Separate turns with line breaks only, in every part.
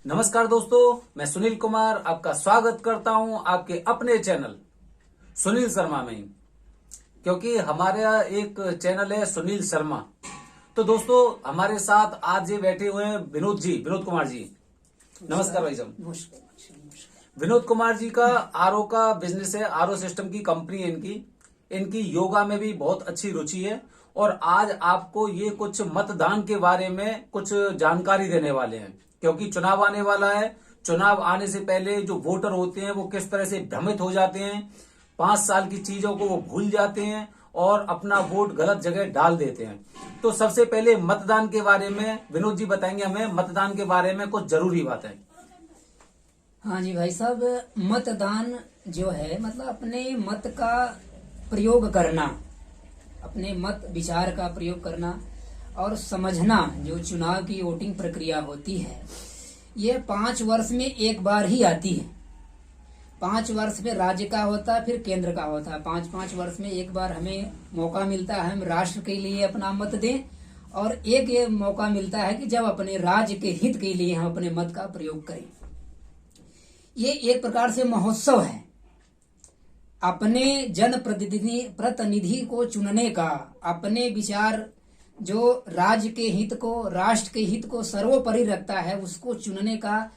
नमस्कार दोस्तों, मैं सुनील कुमार आपका स्वागत करता हूं आपके अपने चैनल सुनील शर्मा में। क्योंकि हमारा एक चैनल है सुनील शर्मा। तो दोस्तों, हमारे साथ आज ये बैठे हुए हैं विनोद कुमार जी। नमस्कार भाई साहब। विनोद कुमार जी का आरओ का बिजनेस है, आरओ सिस्टम की कंपनी है इनकी योगा में भी बहुत अच्छी रुचि है। और आज आपको ये कुछ मतदान के बारे में कुछ जानकारी देने वाले हैं, क्योंकि चुनाव आने वाला है। चुनाव आने से पहले जो वोटर होते हैं वो किस तरह से भ्रमित हो जाते हैं, 5 साल की चीजों को वो भूल जाते हैं और अपना वोट गलत जगह डाल देते हैं। तो सबसे पहले मतदान के बारे में विनोद जी बताएंगे हमें, मतदान के बारे में कुछ जरूरी बातें।
हाँ जी भाई साहब, मतदान जो है मतलब अपने मत का प्रयोग करना, अपने मत विचार का प्रयोग करना और समझना। जो चुनाव की वोटिंग प्रक्रिया होती है ये 5 वर्ष में एक बार ही आती है। 5 वर्ष में राज्य का होता है, फिर केंद्र का होता है। 5-5 वर्ष में एक बार हमें मौका मिलता है हम राष्ट्र के लिए अपना मत दें, और एक ये मौका मिलता है कि जब अपने राज्य के हित के लिए हम अपने मत का प्रयोग करें। ये एक प्रकार से महोत्सव है अपने जन प्रतिनिधि को चुनने का, अपने विचार जो राज्य के हित को, राष्ट्र के हित को सर्वोपरि रखता है, उसको चुनने का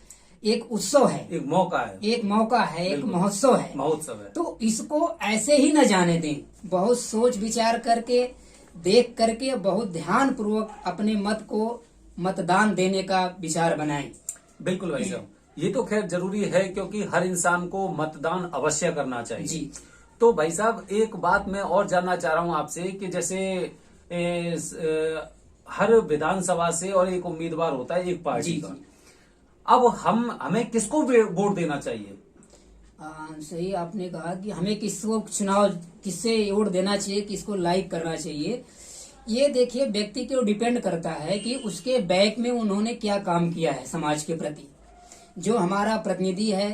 एक उत्सव है, एक मौका है, एक महोत्सव है। तो इसको ऐसे ही न जाने दें, बहुत सोच विचार करके, देख करके, बहुत ध्यान पूर्वक अपने मत को मतदान देने का विचार बनाएं।
बिल्कुल भाई साहब, ये तो खैर जरूरी है क्योंकि हर इंसान को मतदान अवश्य करना चाहिए जी। तो भाई साहब, एक बात मैं और जानना चाह रहा हूं आपसे कि जैसे हर विधानसभा से और एक उम्मीदवार होता है एक पार्टी का। अब हमें किसको वोट देना चाहिए?
सही आपने कहा कि हमें किसको किससे वोट देना चाहिए, किसको लाइक करना चाहिए। ये देखिए व्यक्ति को डिपेंड करता है कि उसके बैक में उन्होंने क्या काम किया है समाज के प्रति। जो हमारा प्रतिनिधि है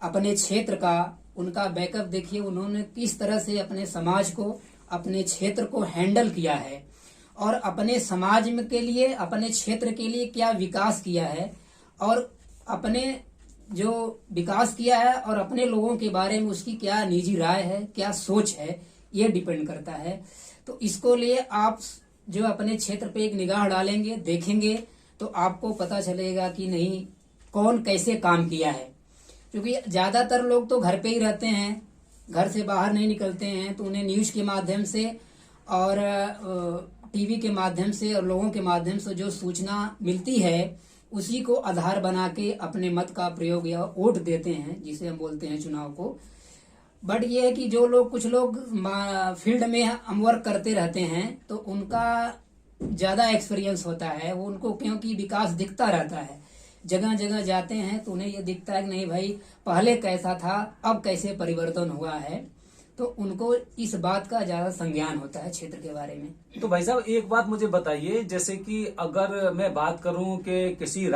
अपने क्षेत्र का, उनका बैकअप देखिए, उन्होंने किस तरह से अपने समाज को, अपने क्षेत्र को हैंडल किया है और अपने समाज में के लिए, अपने क्षेत्र के लिए क्या विकास किया है, और अपने जो विकास किया है और अपने लोगों के बारे में उसकी क्या निजी राय है, क्या सोच है, ये डिपेंड करता है। तो इसको लिए आप जो अपने क्षेत्र पे एक निगाह डालेंगे, देखेंगे, तो आपको पता चलेगा कि नहीं कौन कैसे काम किया है। क्योंकि ज्यादातर लोग तो घर पे ही रहते हैं, घर से बाहर नहीं निकलते हैं, तो उन्हें न्यूज के माध्यम से और टीवी के माध्यम से और लोगों के माध्यम से जो सूचना मिलती है उसी को आधार बना के अपने मत का प्रयोग या वोट देते हैं, जिसे हम बोलते हैं चुनाव को। बट ये है कि जो लोग, कुछ लोग फील्ड में हम वर्क करते रहते हैं तो उनका ज्यादा एक्सपीरियंस होता है, वो उनको क्योंकि विकास दिखता रहता है, जगह जगह जाते हैं तो उन्हें ये दिखता है कि नहीं भाई पहले कैसा था, अब कैसे परिवर्तन हुआ है, तो उनको इस बात का ज्यादा संज्ञान होता है क्षेत्र के बारे में।
तो भाई साहब एक बात मुझे बताइए, जैसे कि अगर मैं बात करूं कि किसी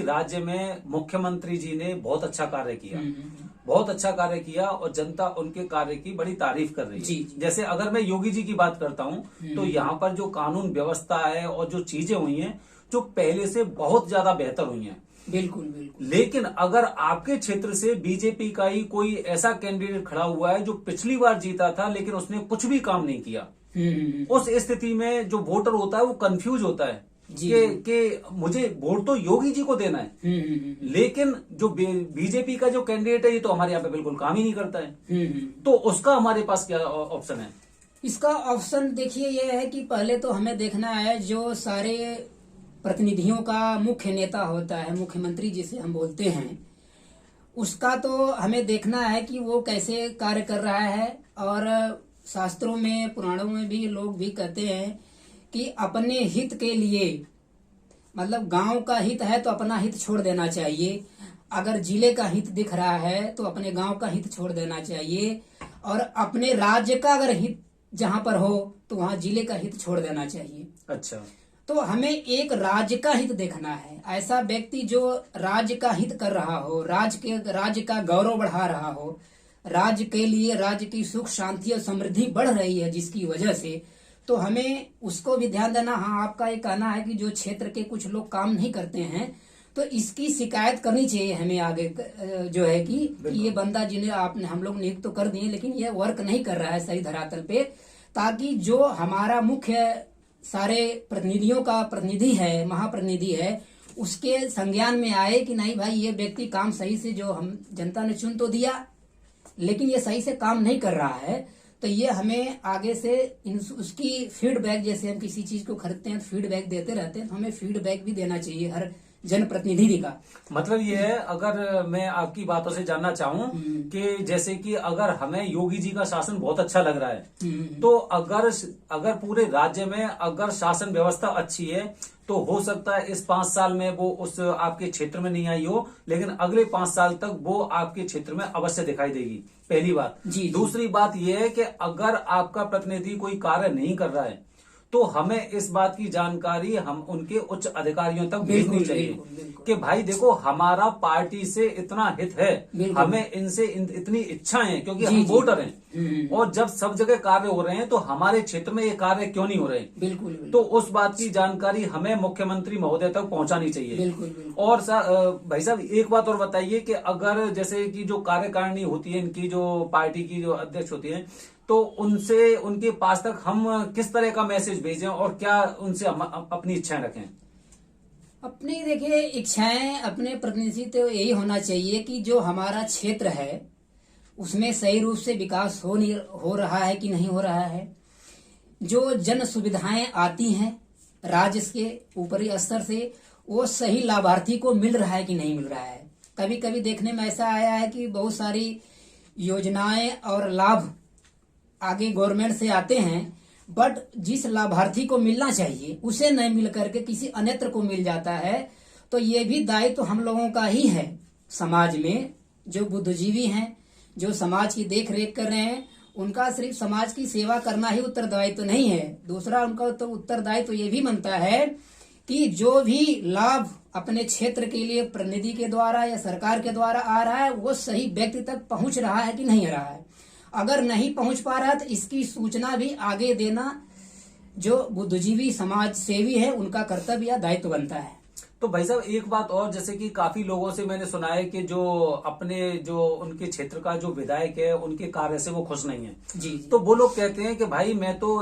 राज्य में मुख्यमंत्री जी ने बहुत अच्छा कार्य किया, बहुत अच्छा कार्य किया और जनता उनके कार्य की बड़ी तारीफ कर रही है जी। जैसे अगर मैं योगी जी की बात करता हूं तो यहाँ पर जो कानून व्यवस्था है और जो चीजें हुई हैं जो पहले से बहुत ज्यादा बेहतर हुई हैं।
बिल्कुल।
लेकिन अगर आपके क्षेत्र से बीजेपी का ही कोई ऐसा कैंडिडेट खड़ा हुआ है जो पिछली बार जीता था लेकिन उसने कुछ भी काम नहीं किया, उस स्थिति में जो वोटर होता है वो कंफ्यूज होता है कि मुझे वोट तो योगी जी को देना है, लेकिन जो बीजेपी का जो कैंडिडेट है ये तो हमारे यहाँ पे बिल्कुल काम ही नहीं करता है। तो उसका हमारे पास क्या ऑप्शन है?
इसका ऑप्शन देखिए ये है कि पहले तो हमें देखना है जो सारे प्रतिनिधियों का मुख्य नेता होता है, मुख्यमंत्री जिसे हम बोलते हैं, उसका तो हमें देखना है कि वो कैसे कार्य कर रहा है। और शास्त्रों में, पुराणों में भी लोग भी कहते हैं कि अपने हित के लिए, मतलब गांव का हित है तो अपना हित छोड़ देना चाहिए, अगर जिले का हित दिख रहा है तो अपने गांव का हित छोड़ देना चाहिए, और अपने राज्य का अगर हित जहां पर हो तो वहां जिले का हित छोड़ देना चाहिए।
अच्छा,
तो हमें एक राज्य का हित देखना है, ऐसा व्यक्ति जो राज्य का हित कर रहा हो, राज्य का गौरव बढ़ा रहा हो, राज्य के लिए, राज्य की सुख शांति और समृद्धि बढ़ रही है जिसकी वजह से, तो हमें उसको भी ध्यान देना। हाँ, आपका ये कहना है कि जो क्षेत्र के कुछ लोग काम नहीं करते हैं तो इसकी शिकायत करनी चाहिए हमें आगे जो है कि ये बंदा जिन्हें आपने हम लोग नियुक्त तो कर दिए लेकिन ये वर्क नहीं कर रहा है सही धरातल पे, ताकि जो हमारा मुख्य सारे प्रतिनिधियों का प्रतिनिधि है, महाप्रतिनिधि है, उसके संज्ञान में आए कि नहीं भाई ये व्यक्ति काम सही से, जो हम जनता ने चुन तो दिया लेकिन ये सही से काम नहीं कर रहा है, तो ये हमें आगे से उसकी फीडबैक, जैसे हम किसी चीज को खरीदते हैं तो फीडबैक देते रहते हैं, तो हमें फीडबैक भी देना चाहिए हर जनप्रतिनिधि का।
मतलब ये है, अगर मैं आपकी बातों से जानना चाहूं कि जैसे कि अगर हमें योगी जी का शासन बहुत अच्छा लग रहा है, तो अगर पूरे राज्य में अगर शासन व्यवस्था अच्छी है तो हो सकता है इस 5 साल में वो उस आपके क्षेत्र में नहीं आई हो, लेकिन अगले 5 साल तक वो आपके क्षेत्र में अवश्य दिखाई देगी। पहली बात।
जी।
दूसरी बात यह है कि अगर आपका प्रतिनिधि कोई कार्य नहीं कर रहा है तो हमें इस बात की जानकारी हम उनके उच्च अधिकारियों तक भेजनी चाहिए कि भाई देखो हमारा पार्टी से इतना हित है, हमें इनसे इतनी इच्छा है, क्योंकि हम वोटर हैं, और जब सब जगह कार्य हो रहे हैं तो हमारे क्षेत्र में ये कार्य क्यों नहीं हो रहे।
बिल्कुल।
तो उस बात की जानकारी हमें मुख्यमंत्री महोदय तक पहुंचानी चाहिए।
बिल्कुल।
और भाई साहब एक बात और बताइए कि अगर जैसे कि जो कार्यकारिणी होती है इनकी, जो पार्टी की जो अध्यक्ष होती है, तो उनसे उनके पास तक हम किस तरह का मैसेज भेजें और क्या उनसे हम अपनी इच्छाएं रखें?
अपनी देखिए इच्छाएं अपने प्रतिनिधि तो यही होना चाहिए कि जो हमारा क्षेत्र है उसमें सही रूप से विकास हो रहा है कि नहीं हो रहा है, जो जन सुविधाएं आती हैं राज्य के ऊपरी स्तर से वो सही लाभार्थी को मिल रहा है कि नहीं मिल रहा है। कभी कभी देखने में ऐसा आया है कि बहुत सारी योजनाएं और लाभ आगे गवर्नमेंट से आते हैं, बट जिस लाभार्थी को मिलना चाहिए उसे नहीं मिल करके किसी अन्यत्र को मिल जाता है। तो ये भी दायित्व तो हम लोगों का ही है, समाज में जो बुद्धिजीवी हैं, जो समाज की देख रेख कर रहे हैं, उनका सिर्फ समाज की सेवा करना ही उत्तरदायित्व तो नहीं है। दूसरा उनका तो उत्तरदायित्व तो ये भी बनता है कि जो भी लाभ अपने क्षेत्र के लिए प्रतिनिधि के द्वारा या सरकार के द्वारा आ रहा है वो सही व्यक्ति तक पहुंच रहा है कि नहीं आ रहा है। अगर नहीं पहुंच पा रहा है तो इसकी सूचना भी आगे देना जो बुद्धिजीवी समाज सेवी है उनका कर्तव्य या दायित्व बनता है।
तो भाई साहब एक बात और, जैसे कि काफी लोगों से मैंने सुना है कि जो उनके क्षेत्र का जो विधायक है उनके कार्य से वो खुश नहीं है।
जी।
तो वो लोग कहते हैं कि भाई मैं तो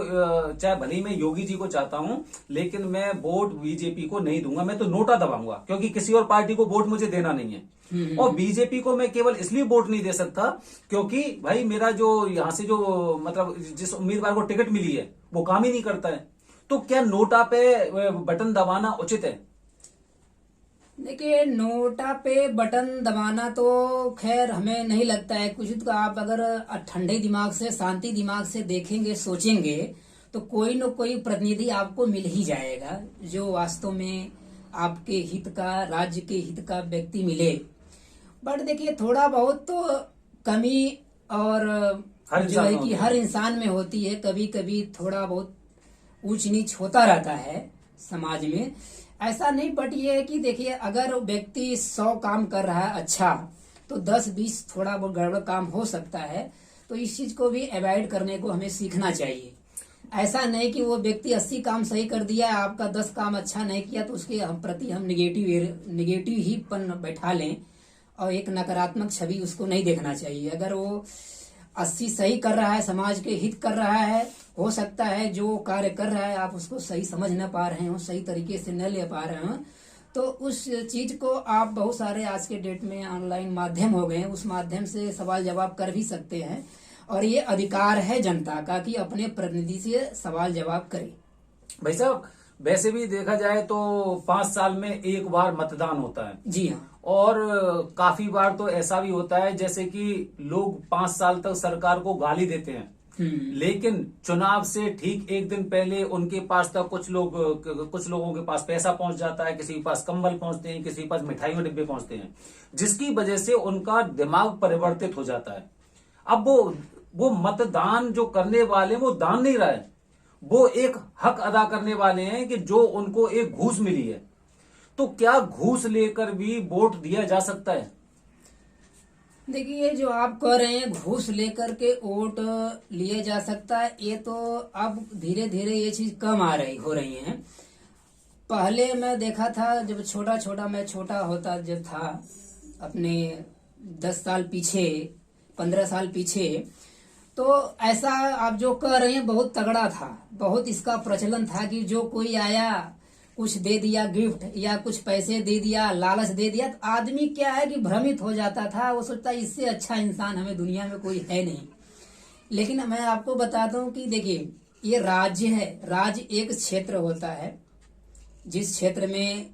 चाहे भले ही मैं योगी जी को चाहता हूं लेकिन मैं वोट बीजेपी को नहीं दूंगा, मैं तो नोटा दबाऊंगा, क्योंकि किसी और पार्टी को वोट मुझे देना नहीं है। और बीजेपी को मैं केवल इसलिए वोट नहीं दे सकता क्योंकि भाई मेरा जो यहाँ से जो मतलब जिस उम्मीदवार को टिकट मिली है वो काम ही नहीं करता है। तो क्या नोटा पे बटन दबाना उचित है?
देखिए नोटा पे बटन दबाना तो खैर हमें नहीं लगता है कुछ। तो आप अगर ठंडे दिमाग से, शांति दिमाग से देखेंगे, सोचेंगे तो कोई न कोई प्रतिनिधि आपको मिल ही जाएगा जो वास्तव में आपके हित का, राज्य के हित का व्यक्ति मिले। बट देखिए थोड़ा बहुत तो कमी और जो है कि हर इंसान में होती है, कभी कभी थोड़ा बहुत ऊंच नीच होता रहता है समाज में, ऐसा नहीं। बट ये है कि देखिए अगर व्यक्ति 100 काम कर रहा है अच्छा, तो 10-20 थोड़ा बहुत गड़बड़ काम हो सकता है। तो इस चीज को भी अवॉइड करने को हमें सीखना चाहिए। ऐसा नहीं कि वो व्यक्ति 80 काम सही कर दिया, आपका 10 काम अच्छा नहीं किया तो उसके प्रति हम निगेटिव ही पन बैठा लें और एक नकारात्मक छवि उसको नहीं देखना चाहिए। अगर वो 80 सही कर रहा है, समाज के हित कर रहा है, हो सकता है जो कार्य कर रहा है आप उसको सही समझ न पा रहे हो, सही तरीके से न ले पा रहे हो, तो उस चीज को आप बहुत सारे आज के डेट में ऑनलाइन माध्यम हो गए हैं, उस माध्यम से सवाल जवाब कर भी सकते हैं। और ये अधिकार है जनता का कि अपने प्रतिनिधि से सवाल जवाब करे।
भाई साहब वैसे भी देखा जाए तो 5 साल में एक बार मतदान होता है।
जी हाँ।
और काफी बार तो ऐसा भी होता है जैसे कि लोग 5 साल तक सरकार को गाली देते हैं, लेकिन चुनाव से ठीक एक दिन पहले उनके पास तक कुछ लोगों के पास पैसा पहुंच जाता है, किसी के पास कंबल पहुंचते हैं, किसी के पास मिठाइयों डिब्बे पहुंचते हैं, जिसकी वजह से उनका दिमाग परिवर्तित हो जाता है। अब वो मतदान जो करने वाले वो दान नहीं रहा है, वो एक हक अदा करने वाले हैं कि जो उनको एक घूस मिली है। तो क्या घूस लेकर भी वोट दिया जा सकता है?
देखिए जो आप कह रहे हैं घूस लेकर के वोट लिया जा सकता है, ये तो अब धीरे धीरे ये चीज कम हो रही है। पहले मैं देखा था जब मैं छोटा होता जब था, अपने 10 साल पीछे, 15 साल पीछे, तो ऐसा आप जो कह रहे हैं बहुत तगड़ा था। बहुत इसका प्रचलन था कि जो कोई आया कुछ दे दिया गिफ्ट या कुछ पैसे दे दिया, लालच दे दिया, तो आदमी क्या है कि भ्रमित हो जाता था। वो सोचता इससे अच्छा इंसान हमें दुनिया में कोई है नहीं। लेकिन मैं आपको बताता हूँ कि देखिए, ये राज्य है। राज्य एक क्षेत्र होता है जिस क्षेत्र में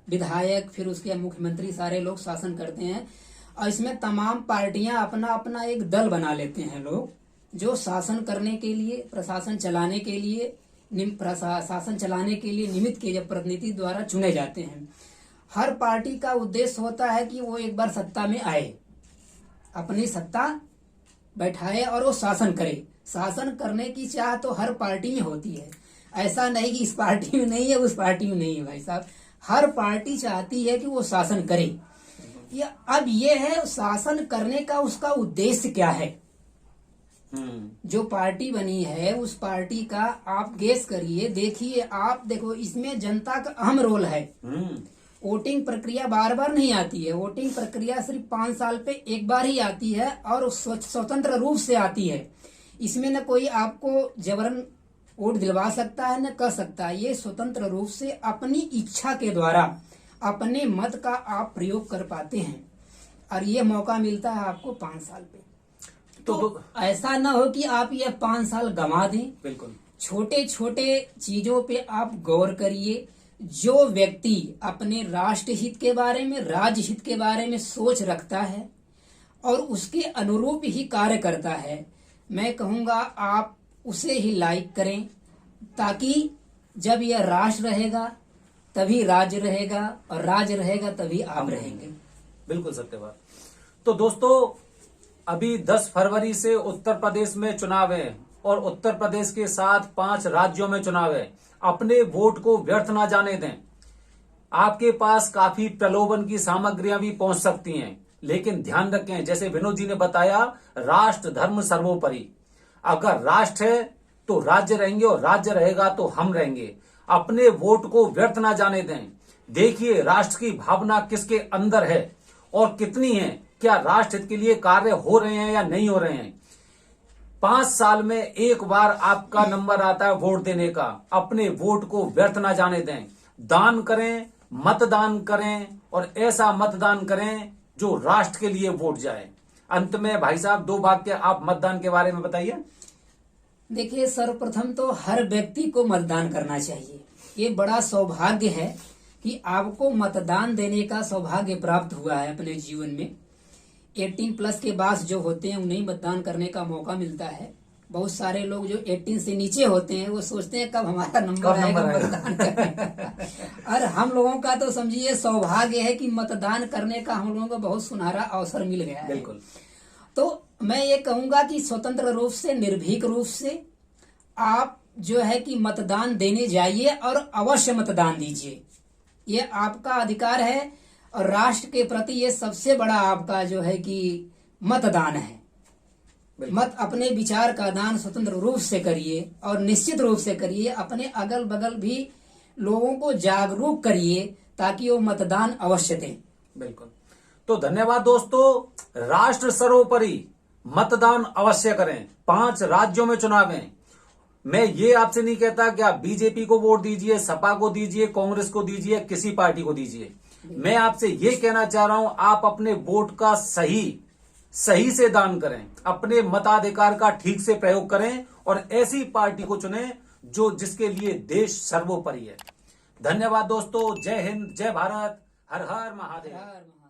विधायक, फिर उसके मुख्यमंत्री, सारे लोग शासन करते हैं। और इसमें तमाम पार्टियां अपना अपना एक दल बना लेते हैं लोग, जो शासन करने के लिए, प्रशासन चलाने के लिए, शासन चलाने के लिए निमित्त के जब प्रतिनिधि द्वारा चुने जाते हैं। हर पार्टी का उद्देश्य होता है कि वो एक बार सत्ता में आए, अपनी सत्ता बैठाए और वो शासन करे। शासन करने की चाह तो हर पार्टी में होती है। ऐसा नहीं कि इस पार्टी में नहीं है, उस पार्टी में नहीं है। भाई साहब, हर पार्टी चाहती है कि वो शासन करे। अब ये है शासन करने का उसका उद्देश्य क्या है। जो पार्टी बनी है उस पार्टी का आप गेस करिए, देखिए आप, देखो इसमें जनता का अहम रोल है। वोटिंग प्रक्रिया बार बार नहीं आती है। वोटिंग प्रक्रिया सिर्फ 5 साल पे एक बार ही आती है और स्वतंत्र रूप से आती है। इसमें न कोई आपको जबरन वोट दिलवा सकता है न कर सकता है। ये स्वतंत्र रूप से अपनी इच्छा के द्वारा अपने मत का आप प्रयोग कर पाते हैं और ये मौका मिलता है आपको 5 साल पे। तो ऐसा ना हो कि आप ये 5 साल गंवा दें।
बिल्कुल।
छोटे छोटे चीजों पे आप गौर करिए। जो व्यक्ति अपने राष्ट्र हित के बारे में, राज्य हित के बारे में सोच रखता है और उसके अनुरूप ही कार्य करता है, मैं कहूँगा आप उसे ही लाइक करें, ताकि जब यह राष्ट्र रहेगा तभी राज्य रहेगा और राज्य रहेगा तभी आप रहेंगे।
बिल्कुल सत्य बात। तो दोस्तों, अभी 10 फरवरी से उत्तर प्रदेश में चुनाव है और उत्तर प्रदेश के साथ 5 राज्यों में चुनाव है। अपने वोट को व्यर्थ ना जाने दें। आपके पास काफी प्रलोभन की सामग्रियां भी पहुंच सकती हैं, लेकिन ध्यान रखें, जैसे विनोद जी ने बताया, राष्ट्र धर्म सर्वोपरि। अगर राष्ट्र है तो राज्य रहेंगे और राज्य रहेगा तो हम रहेंगे। अपने वोट को व्यर्थ ना जाने दें। देखिए राष्ट्र की भावना किसके अंदर है और कितनी है। क्या राष्ट्र हित के लिए कार्य हो रहे हैं या नहीं हो रहे हैं। 5 साल में एक बार आपका नंबर आता है वोट देने का। अपने वोट को व्यर्थ ना जाने दें। दान करें, मतदान करें और ऐसा मतदान करें जो राष्ट्र के लिए वोट जाए। अंत में भाई साहब 2 वाक्य आप मतदान के बारे में बताइए।
देखिए, सर्वप्रथम तो हर व्यक्ति को मतदान करना चाहिए। ये बड़ा सौभाग्य है कि आपको मतदान देने का सौभाग्य प्राप्त हुआ है अपने जीवन में। 18+ के बाद जो होते हैं उन्हें मतदान करने का मौका मिलता है। बहुत सारे लोग जो 18 से नीचे होते हैं वो सोचते हैं कब हमारा नंबर आएगा मतदान करने। और हम लोगों का तो समझिए सौभाग्य है कि मतदान करने का हम लोगों को बहुत सुनहरा अवसर मिल गया है।
बिल्कुल।
तो मैं ये कहूंगा कि स्वतंत्र रूप से, निर्भीक रूप से आप जो है कि मतदान देने जाइए और अवश्य मतदान दीजिए। ये आपका अधिकार है और राष्ट्र के प्रति ये सबसे बड़ा आपका जो है कि मतदान है। मत अपने विचार का दान स्वतंत्र रूप से करिए और निश्चित रूप से करिए। अपने अगल बगल भी लोगों को जागरूक करिए ताकि वो मतदान अवश्य दें।
बिल्कुल। तो धन्यवाद दोस्तों। राष्ट्र सर्वोपरि, मतदान अवश्य करें। 5 राज्यों में चुनाव है। मैं ये आपसे नहीं कहता कि आप बीजेपी को वोट दीजिए, सपा को दीजिए, कांग्रेस को दीजिए, किसी पार्टी को दीजिए। मैं आपसे ये कहना चाह रहा हूं, आप अपने वोट का सही से दान करें। अपने मताधिकार का ठीक से प्रयोग करें और ऐसी पार्टी को चुनें जो जिसके लिए देश सर्वोपरि है। धन्यवाद दोस्तों। जय हिंद, जय भारत, हर हर महादेव।